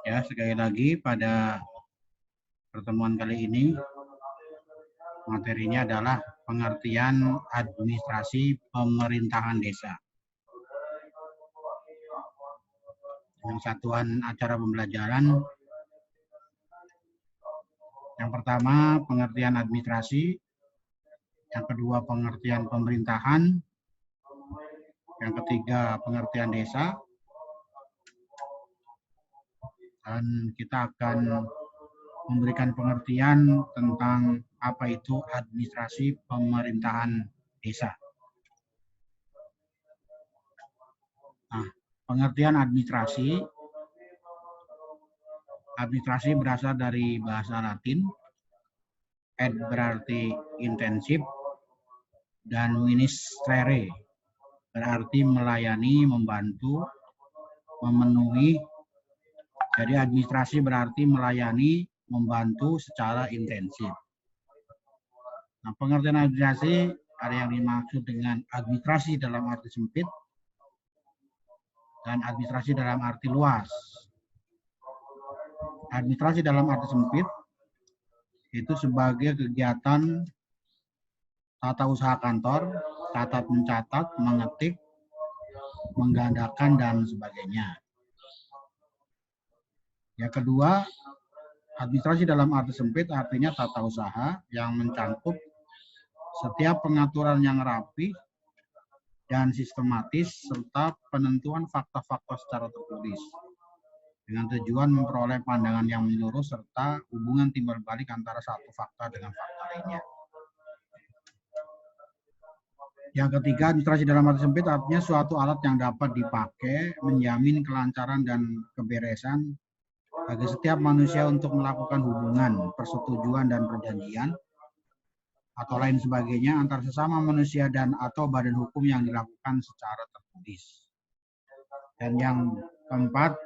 Ya, sekali lagi pada pertemuan kali ini materinya adalah pengertian administrasi pemerintahan desa. Dengan satuan acara pembelajaran yang pertama pengertian administrasi, yang kedua pengertian pemerintahan, yang ketiga pengertian desa, dan kita akan memberikan pengertian tentang apa itu administrasi pemerintahan desa. Nah, pengertian administrasi berasal dari bahasa Latin, ad berarti intensif, dan ministrere berarti melayani, membantu, memenuhi. Jadi administrasi berarti melayani, membantu secara intensif. Nah, pengertian administrasi ada yang dimaksud dengan administrasi dalam arti sempit dan administrasi dalam arti luas. Administrasi dalam arti sempit itu sebagai kegiatan tata usaha kantor, catat mencatat, mengetik, menggandakan, dan sebagainya. Yang kedua, administrasi dalam arti sempit artinya tata usaha yang mencakup setiap pengaturan yang rapi dan sistematis serta penentuan fakta-fakta secara tertulis dengan tujuan memperoleh pandangan yang menyeluruh serta hubungan timbal balik antara satu fakta dengan fakta lainnya. Yang ketiga, administrasi dalam arti sempit artinya suatu alat yang dapat dipakai menjamin kelancaran dan keberesan bagi setiap manusia untuk melakukan hubungan, persetujuan, dan perjanjian atau lain sebagainya antar sesama manusia dan atau badan hukum yang dilakukan secara tertulis. Dan yang keempat,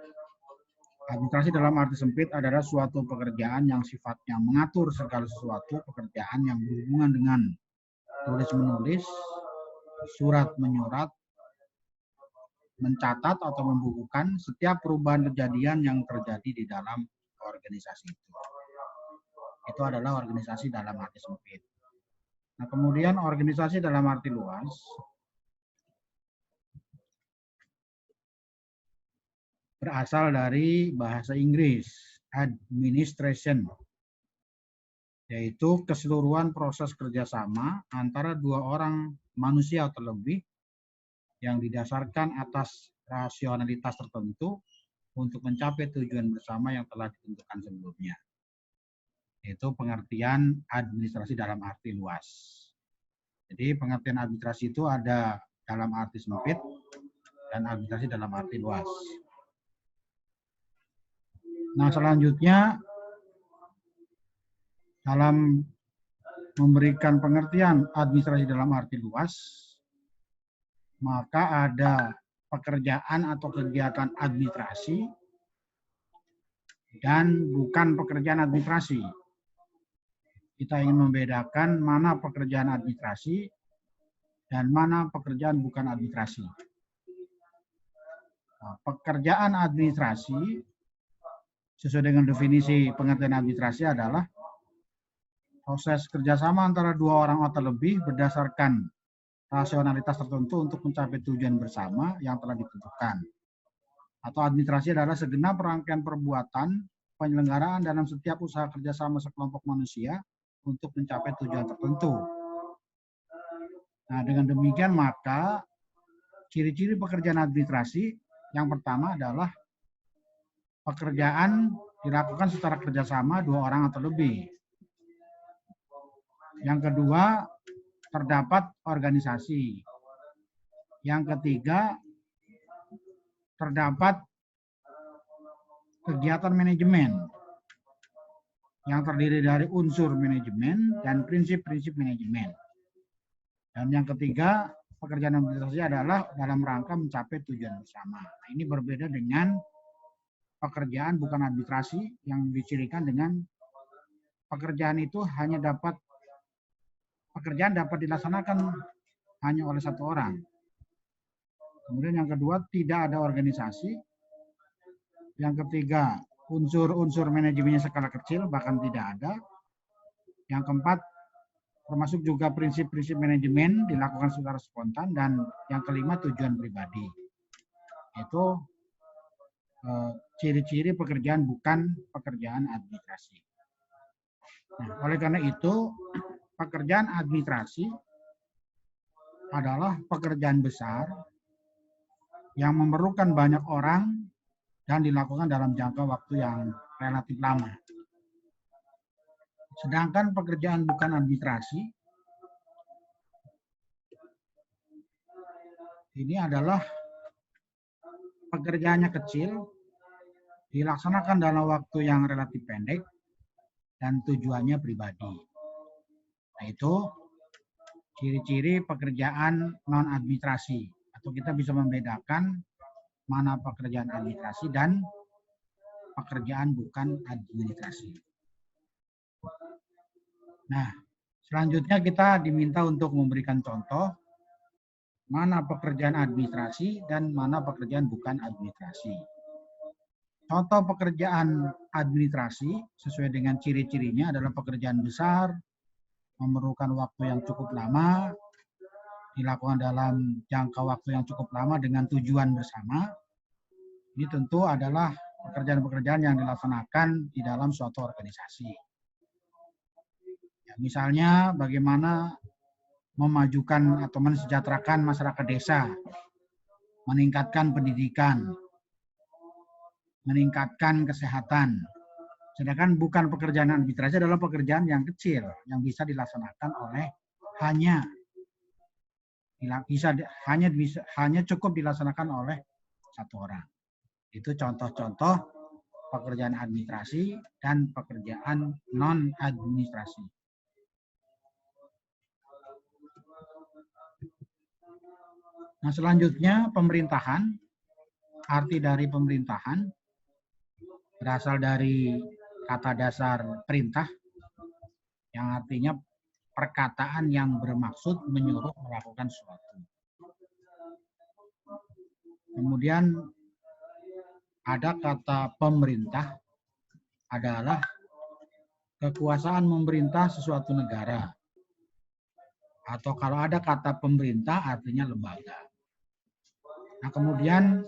administrasi dalam arti sempit adalah suatu pekerjaan yang sifatnya mengatur segala sesuatu, pekerjaan yang berhubungan dengan tulis-menulis, surat-menyurat, mencatat atau membukukan setiap perubahan kejadian yang terjadi di dalam organisasi itu. Itu adalah organisasi dalam arti sempit. Nah, kemudian organisasi dalam arti luas berasal dari bahasa Inggris, administration, yaitu keseluruhan proses kerjasama antara dua orang manusia atau lebih yang didasarkan atas rasionalitas tertentu untuk mencapai tujuan bersama yang telah ditentukan sebelumnya. Itu pengertian administrasi dalam arti luas. Jadi pengertian administrasi itu ada dalam arti sempit dan administrasi dalam arti luas. Nah, selanjutnya dalam memberikan pengertian administrasi dalam arti luas, maka ada pekerjaan atau kegiatan administrasi dan bukan pekerjaan administrasi. Kita ingin membedakan mana pekerjaan administrasi dan mana pekerjaan bukan administrasi. Nah, pekerjaan administrasi sesuai dengan definisi pengertian administrasi adalah proses kerjasama antara dua orang atau lebih berdasarkan rasionalitas tertentu untuk mencapai tujuan bersama yang telah ditentukan. Atau administrasi adalah segenap rangkaian perbuatan penyelenggaraan dalam setiap usaha kerjasama sekelompok manusia untuk mencapai tujuan tertentu. Nah, dengan demikian maka ciri-ciri pekerjaan administrasi yang pertama adalah pekerjaan dilakukan secara kerjasama dua orang atau lebih. Yang kedua, terdapat organisasi. Yang ketiga, terdapat kegiatan manajemen yang terdiri dari unsur manajemen dan prinsip-prinsip manajemen. Dan yang ketiga, pekerjaan administrasi adalah dalam rangka mencapai tujuan bersama. Nah, ini berbeda dengan pekerjaan bukan administrasi yang dicirikan dengan pekerjaan itu pekerjaan dapat dilaksanakan hanya oleh satu orang. Kemudian yang kedua, tidak ada organisasi. Yang ketiga, unsur-unsur manajemennya skala kecil, bahkan tidak ada. Yang keempat, termasuk juga prinsip-prinsip manajemen dilakukan secara spontan. Dan yang kelima, tujuan pribadi. Itu ciri-ciri pekerjaan bukan pekerjaan administrasi. Nah, oleh karena itu, pekerjaan administrasi adalah pekerjaan besar yang memerlukan banyak orang dan dilakukan dalam jangka waktu yang relatif lama. Sedangkan pekerjaan bukan administrasi ini adalah pekerjaannya kecil, dilaksanakan dalam waktu yang relatif pendek, dan tujuannya pribadi. Nah, itu ciri-ciri pekerjaan non-administrasi. Atau kita bisa membedakan mana pekerjaan administrasi dan pekerjaan bukan administrasi. Nah, selanjutnya kita diminta untuk memberikan contoh mana pekerjaan administrasi dan mana pekerjaan bukan administrasi. Contoh pekerjaan administrasi sesuai dengan ciri-cirinya adalah pekerjaan besar, memerlukan waktu yang cukup lama, dilakukan dalam jangka waktu yang cukup lama dengan tujuan bersama. Ini tentu adalah pekerjaan-pekerjaan yang dilaksanakan di dalam suatu organisasi. Ya, misalnya bagaimana memajukan atau mensejahterakan masyarakat desa, meningkatkan pendidikan, meningkatkan kesehatan. Sedangkan bukan pekerjaan administrasi adalah pekerjaan yang kecil yang bisa dilaksanakan oleh hanya cukup dilaksanakan oleh satu orang. Itu contoh-contoh pekerjaan administrasi dan pekerjaan non-administrasi. Nah, selanjutnya pemerintahan. Arti dari pemerintahan berasal dari kata dasar perintah yang artinya perkataan yang bermaksud menyuruh melakukan sesuatu. Kemudian ada kata pemerintah adalah kekuasaan memerintah sesuatu negara. Atau kalau ada kata pemerintah artinya lembaga. Nah, kemudian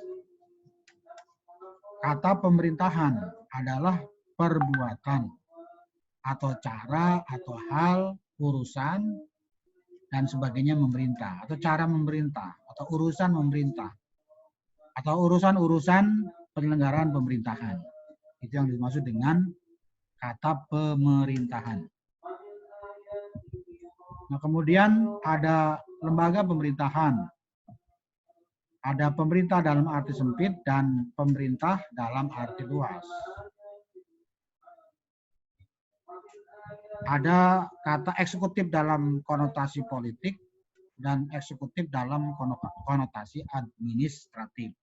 kata pemerintahan adalah perbuatan atau cara atau hal, urusan, dan sebagainya memerintah. Atau cara memerintah, atau urusan memerintah. Atau urusan-urusan penyelenggaraan pemerintahan. Itu yang dimaksud dengan kata pemerintahan. Nah, kemudian ada lembaga pemerintahan. Ada pemerintah dalam arti sempit dan pemerintah dalam arti luas. Ada kata eksekutif dalam konotasi politik dan eksekutif dalam konotasi administratif.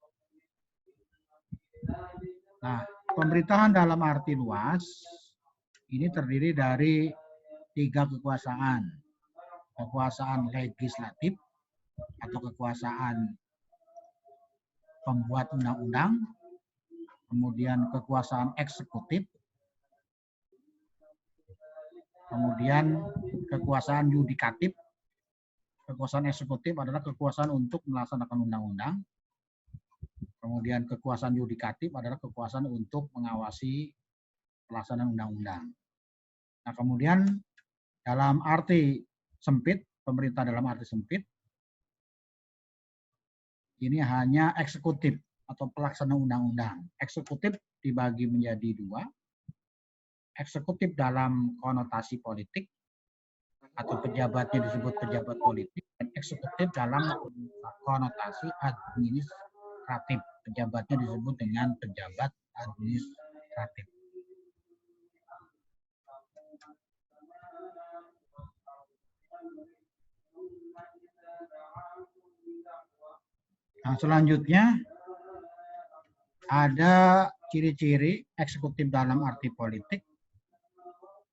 Nah, pemerintahan dalam arti luas ini terdiri dari 3 kekuasaan. Kekuasaan legislatif atau kekuasaan pembuat undang-undang, kemudian kekuasaan eksekutif, kemudian kekuasaan yudikatif. Kekuasaan eksekutif adalah kekuasaan untuk melaksanakan undang-undang, kemudian kekuasaan yudikatif adalah kekuasaan untuk mengawasi pelaksanaan undang-undang. Nah, kemudian dalam arti sempit, pemerintah dalam arti sempit, ini hanya eksekutif atau pelaksana undang-undang. Eksekutif dibagi menjadi 2. Eksekutif dalam konotasi politik atau pejabatnya disebut pejabat politik, dan eksekutif dalam konotasi administratif. Pejabatnya disebut dengan pejabat administratif. Nah, selanjutnya ada ciri-ciri eksekutif dalam arti politik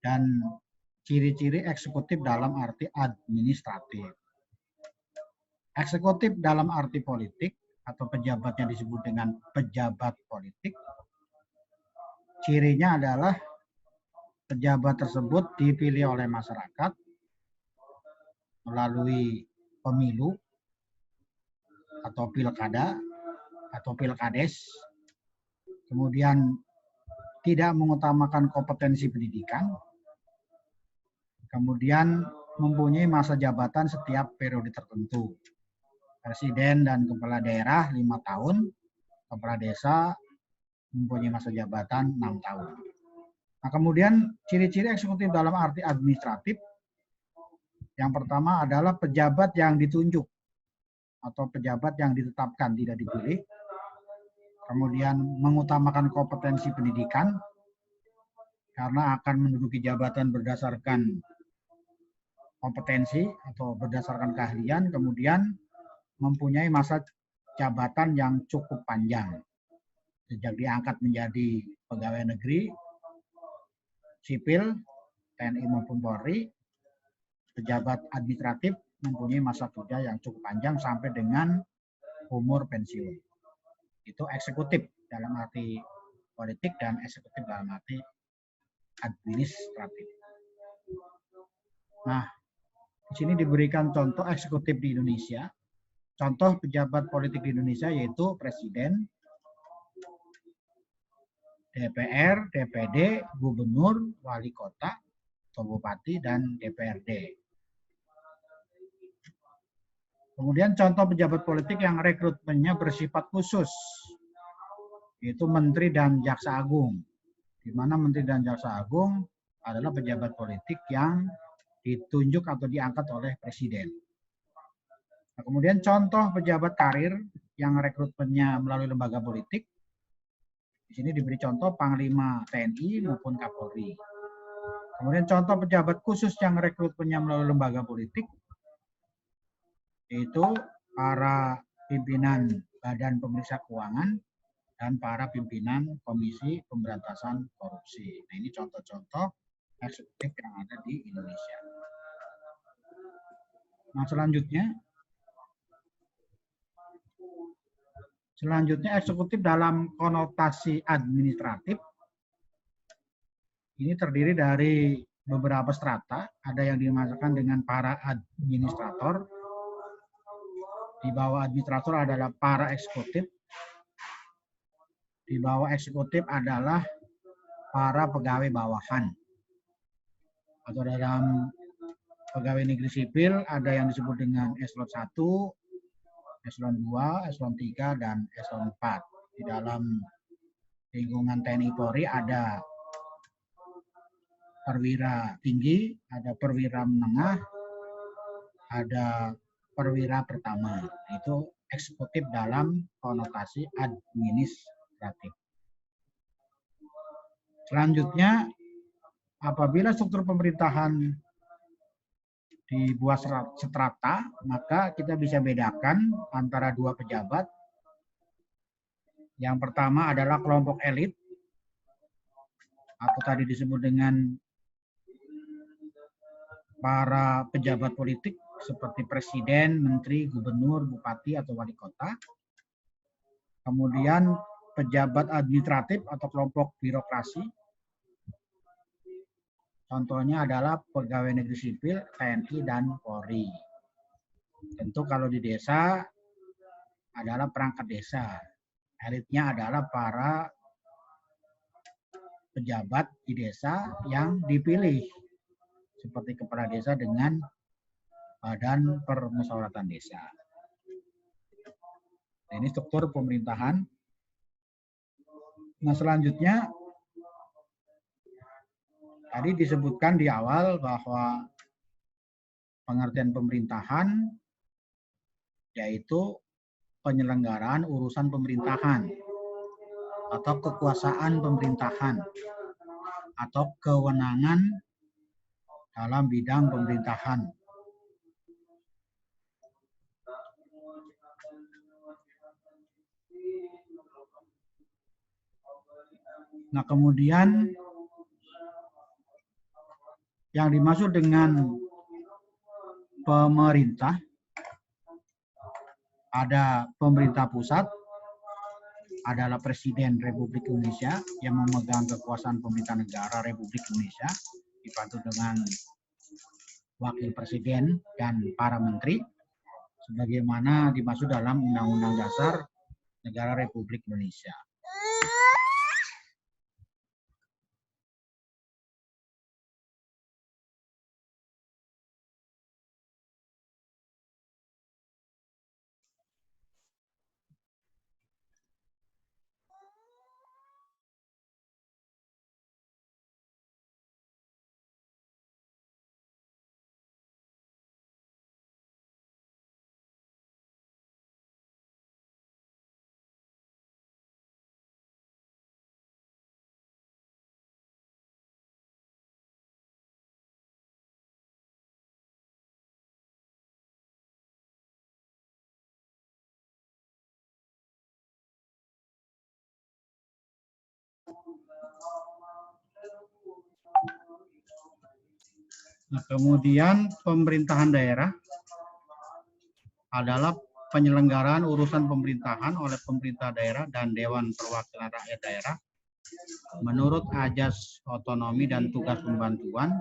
dan ciri-ciri eksekutif dalam arti administratif. Eksekutif dalam arti politik atau pejabatnya disebut dengan pejabat politik. cirinya adalah pejabat tersebut dipilih oleh masyarakat melalui pemilu atau pilkada atau pilkades, kemudian tidak mengutamakan kompetensi pendidikan, kemudian mempunyai masa jabatan setiap periode tertentu. Presiden dan kepala daerah 5 tahun, kepala desa mempunyai masa jabatan 6 tahun. Nah, kemudian ciri-ciri eksekutif dalam arti administratif, yang pertama adalah pejabat yang ditunjuk atau pejabat yang ditetapkan, tidak dipilih. Kemudian mengutamakan kompetensi pendidikan karena akan menduduki jabatan berdasarkan kompetensi atau berdasarkan keahlian, kemudian mempunyai masa jabatan yang cukup panjang. Sejak diangkat menjadi pegawai negeri, sipil, TNI maupun Polri, pejabat administratif mempunyai masa kerja yang cukup panjang sampai dengan umur pensiun. Itu eksekutif dalam arti politik dan eksekutif dalam arti administratif. Nah, di sini diberikan contoh eksekutif di Indonesia. Contoh pejabat politik di Indonesia yaitu Presiden, DPR, DPD, Gubernur, Wali Kota, atau Bupati, dan DPRD. Kemudian contoh pejabat politik yang rekrutmennya bersifat khusus, yaitu Menteri dan Jaksa Agung. Di mana Menteri dan Jaksa Agung adalah pejabat politik yang ditunjuk atau diangkat oleh Presiden. Nah, kemudian contoh pejabat karir yang rekrutmennya melalui lembaga politik. Di sini diberi contoh Panglima TNI maupun Kapolri. Kemudian contoh pejabat khusus yang rekrutmennya melalui lembaga politik, yaitu para pimpinan Badan Pemeriksa Keuangan dan para pimpinan Komisi Pemberantasan Korupsi. Nah, ini contoh-contoh eksekutif yang ada di Indonesia. Nah, selanjutnya eksekutif dalam konotasi administratif ini terdiri dari beberapa strata. Ada yang dimaksudkan dengan para administrator. Di bawah administrator adalah para eksekutif. Di bawah eksekutif adalah para pegawai bawahan. Atau dalam pegawai negeri sipil ada yang disebut dengan eselon 1, eselon 2, eselon 3, dan eselon 4. Di dalam lingkungan TNI Polri ada perwira tinggi, ada perwira menengah, ada perwira pertama. Itu eksekutif dalam konotasi administratif. Selanjutnya, apabila struktur pemerintahan dibuat strata, maka kita bisa bedakan antara dua pejabat. Yang pertama adalah kelompok elit, atau tadi disebut dengan para pejabat politik seperti presiden, menteri, gubernur, bupati, atau wali kota. Kemudian pejabat administratif atau kelompok birokrasi. Contohnya adalah pegawai negeri sipil, TNI, dan Polri. Tentu kalau di desa adalah perangkat desa. Elitnya adalah para pejabat di desa yang dipilih seperti kepala desa dengan Badan Permusyawaratan Desa. Nah, ini struktur pemerintahan. Nah, selanjutnya tadi disebutkan di awal bahwa pengertian pemerintahan yaitu penyelenggaraan urusan pemerintahan atau kekuasaan pemerintahan atau kewenangan dalam bidang pemerintahan. Nah, kemudian yang dimaksud dengan pemerintah ada pemerintah pusat, adalah Presiden Republik Indonesia yang memegang kekuasaan pemerintah negara Republik Indonesia, dibantu dengan Wakil Presiden dan para menteri, sebagaimana dimaksud dalam Undang-Undang Dasar Negara Republik Indonesia. Nah, kemudian pemerintahan daerah adalah penyelenggaraan urusan pemerintahan oleh pemerintah daerah dan Dewan Perwakilan Rakyat Daerah menurut ajas otonomi dan tugas pembantuan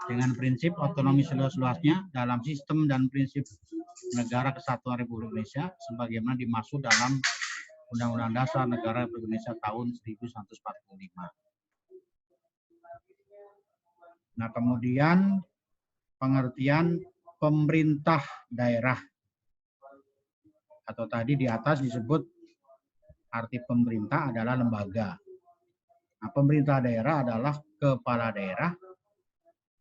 dengan prinsip otonomi seluas-luasnya dalam sistem dan prinsip Negara Kesatuan Republik Indonesia sebagaimana dimaksud dalam Undang-Undang Dasar Negara Republik Indonesia tahun 1945. Nah, kemudian pengertian pemerintah daerah atau tadi di atas disebut arti pemerintah adalah lembaga. Nah, pemerintah daerah adalah kepala daerah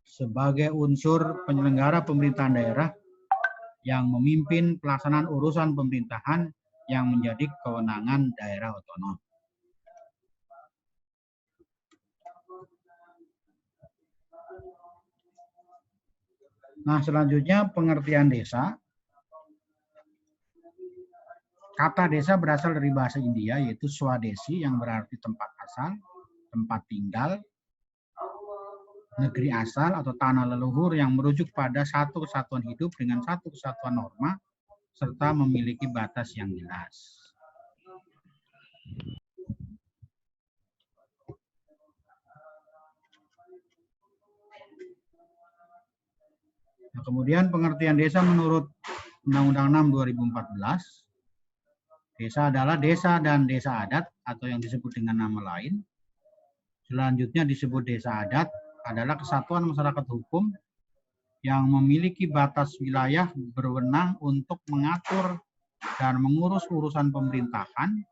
sebagai unsur penyelenggara pemerintahan daerah yang memimpin pelaksanaan urusan pemerintahan yang menjadi kewenangan daerah otonom. Nah, selanjutnya pengertian desa. Kata desa berasal dari bahasa India yaitu swadesi yang berarti tempat asal, tempat tinggal, negeri asal atau tanah leluhur yang merujuk pada satu kesatuan hidup dengan satu kesatuan norma serta memiliki batas yang jelas. Nah, kemudian pengertian desa menurut Undang-Undang 6 2014, desa adalah desa dan desa adat atau yang disebut dengan nama lain. Selanjutnya disebut desa adat adalah kesatuan masyarakat hukum yang memiliki batas wilayah berwenang untuk mengatur dan mengurus urusan pemerintahan,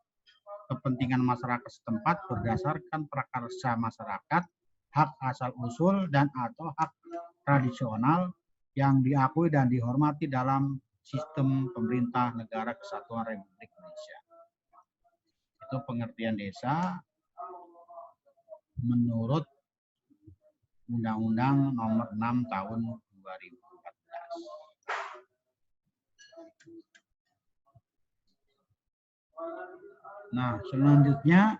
kepentingan masyarakat setempat berdasarkan prakarsa masyarakat, hak asal-usul dan atau hak tradisional yang diakui dan dihormati dalam sistem pemerintah negara kesatuan Republik Indonesia. Itu pengertian desa menurut Undang-Undang Nomor 6 Tahun 2014. Nah, selanjutnya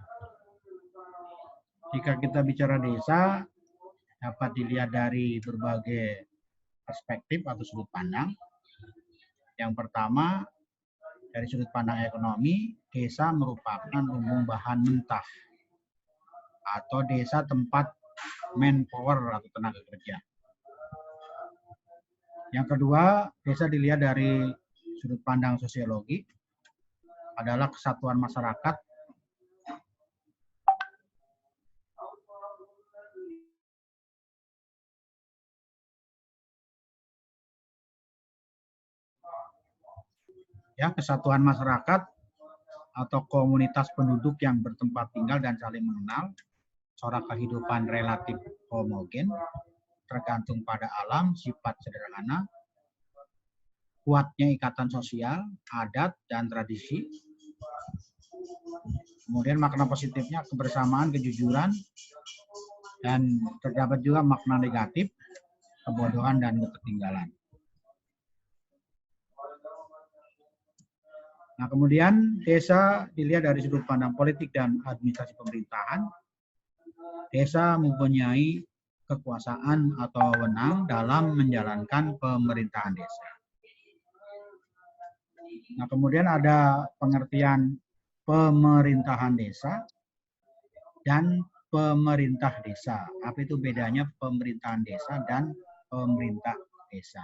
jika kita bicara desa dapat dilihat dari berbagai perspektif atau sudut pandang. Yang pertama, dari sudut pandang ekonomi, desa merupakan lumbung bahan mentah atau desa tempat manpower atau tenaga kerja. Yang kedua, desa dilihat dari sudut pandang sosiologi, adalah kesatuan masyarakat ya, kesatuan masyarakat atau komunitas penduduk yang bertempat tinggal dan saling mengenal, corak kehidupan relatif homogen, tergantung pada alam, sifat sederhana, kuatnya ikatan sosial, adat, dan tradisi. Kemudian makna positifnya kebersamaan, kejujuran, dan terdapat juga makna negatif, kebodohan dan ketertinggalan. Nah, kemudian desa dilihat dari sudut pandang politik dan administrasi pemerintahan. Desa mempunyai kekuasaan atau wewenang dalam menjalankan pemerintahan desa. Nah, kemudian ada pengertian pemerintahan desa dan pemerintah desa. Apa itu bedanya pemerintahan desa dan pemerintah desa?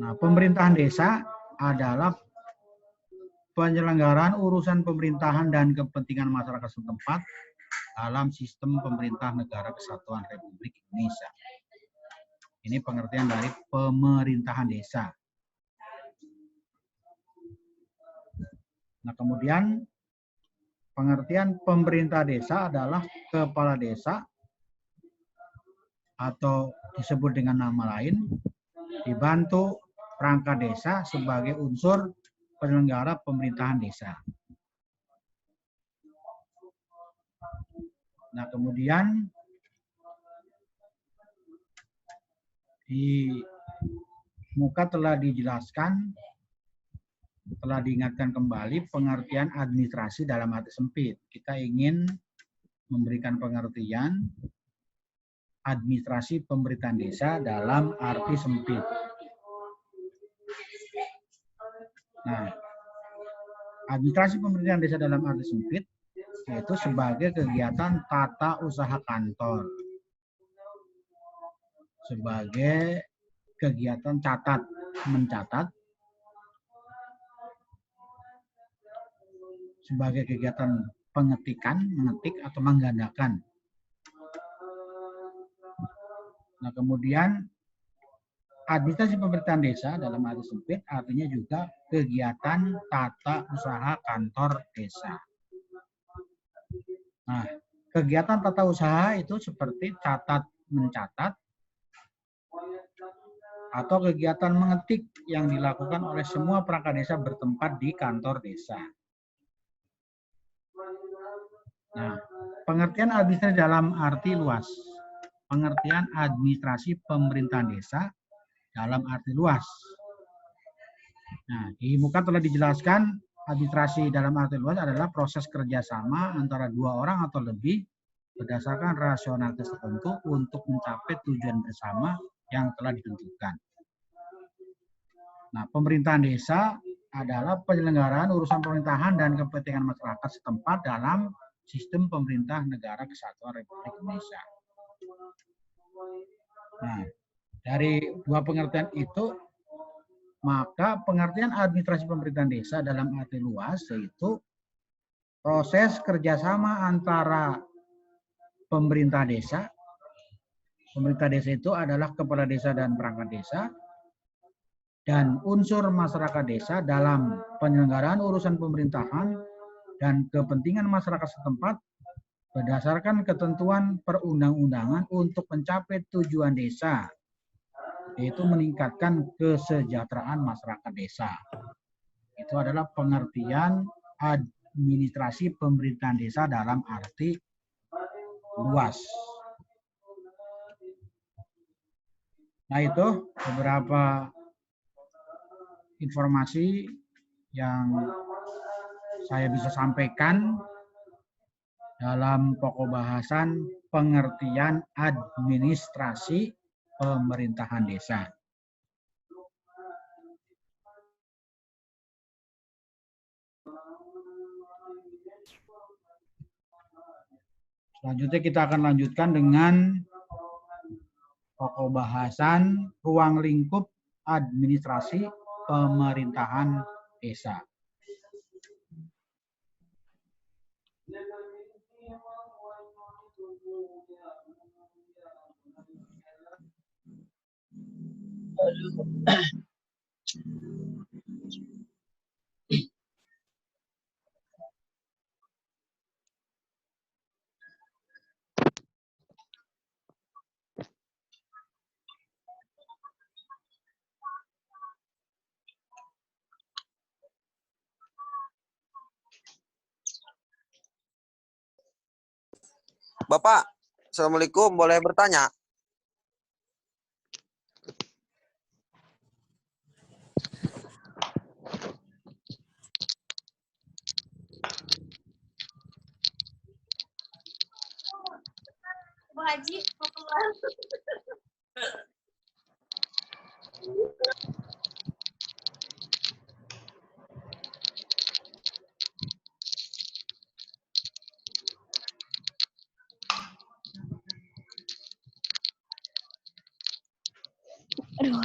Nah, pemerintahan desa adalah penyelenggaraan urusan pemerintahan dan kepentingan masyarakat setempat dalam sistem pemerintah negara kesatuan Republik Indonesia. Ini pengertian dari pemerintahan desa. Nah, kemudian pengertian pemerintah desa adalah kepala desa atau disebut dengan nama lain, dibantu perangkat desa sebagai unsur penyelenggara pemerintahan desa. Nah, kemudian di muka telah dijelaskan, telah diingatkan kembali pengertian administrasi dalam arti sempit. Kita ingin memberikan pengertian administrasi pemerintahan desa dalam arti sempit. Nah, administrasi pemerintahan desa dalam arti sempit yaitu sebagai kegiatan tata usaha kantor, sebagai kegiatan catat mencatat, sebagai kegiatan pengetikan, mengetik atau menggandakan. Nah, kemudian administrasi pemerintahan desa dalam arti sempit artinya juga kegiatan tata usaha kantor desa. Nah, kegiatan tata usaha itu seperti catat mencatat atau kegiatan mengetik yang dilakukan oleh semua perangkat desa bertempat di kantor desa. Nah, pengertian administrasi dalam arti luas. Pengertian administrasi pemerintahan desa dalam arti luas. Nah, di muka telah dijelaskan administrasi dalam arti luas adalah proses kerjasama antara dua orang atau lebih berdasarkan rasionalitas tertentu untuk mencapai tujuan bersama yang telah ditentukan. Nah, pemerintahan desa adalah penyelenggaraan urusan pemerintahan dan kepentingan masyarakat setempat dalam sistem pemerintah negara kesatuan Republik Indonesia. Nah, dari dua pengertian itu, maka pengertian administrasi pemerintahan desa dalam arti luas yaitu proses kerjasama antara pemerintah desa. Pemerintah desa itu adalah kepala desa dan perangkat desa, dan unsur masyarakat desa dalam penyelenggaraan urusan pemerintahan dan kepentingan masyarakat setempat berdasarkan ketentuan perundang-undangan untuk mencapai tujuan desa, yaitu meningkatkan kesejahteraan masyarakat desa. Itu adalah pengertian administrasi pemerintahan desa dalam arti luas. Nah, itu beberapa informasi yang saya bisa sampaikan dalam pokok bahasan pengertian administrasi pemerintahan desa. Selanjutnya kita akan lanjutkan dengan pokok bahasan ruang lingkup administrasi pemerintahan desa. Bapak, Assalamualaikum, boleh bertanya? Bu Haji, mau keluar. Aduh.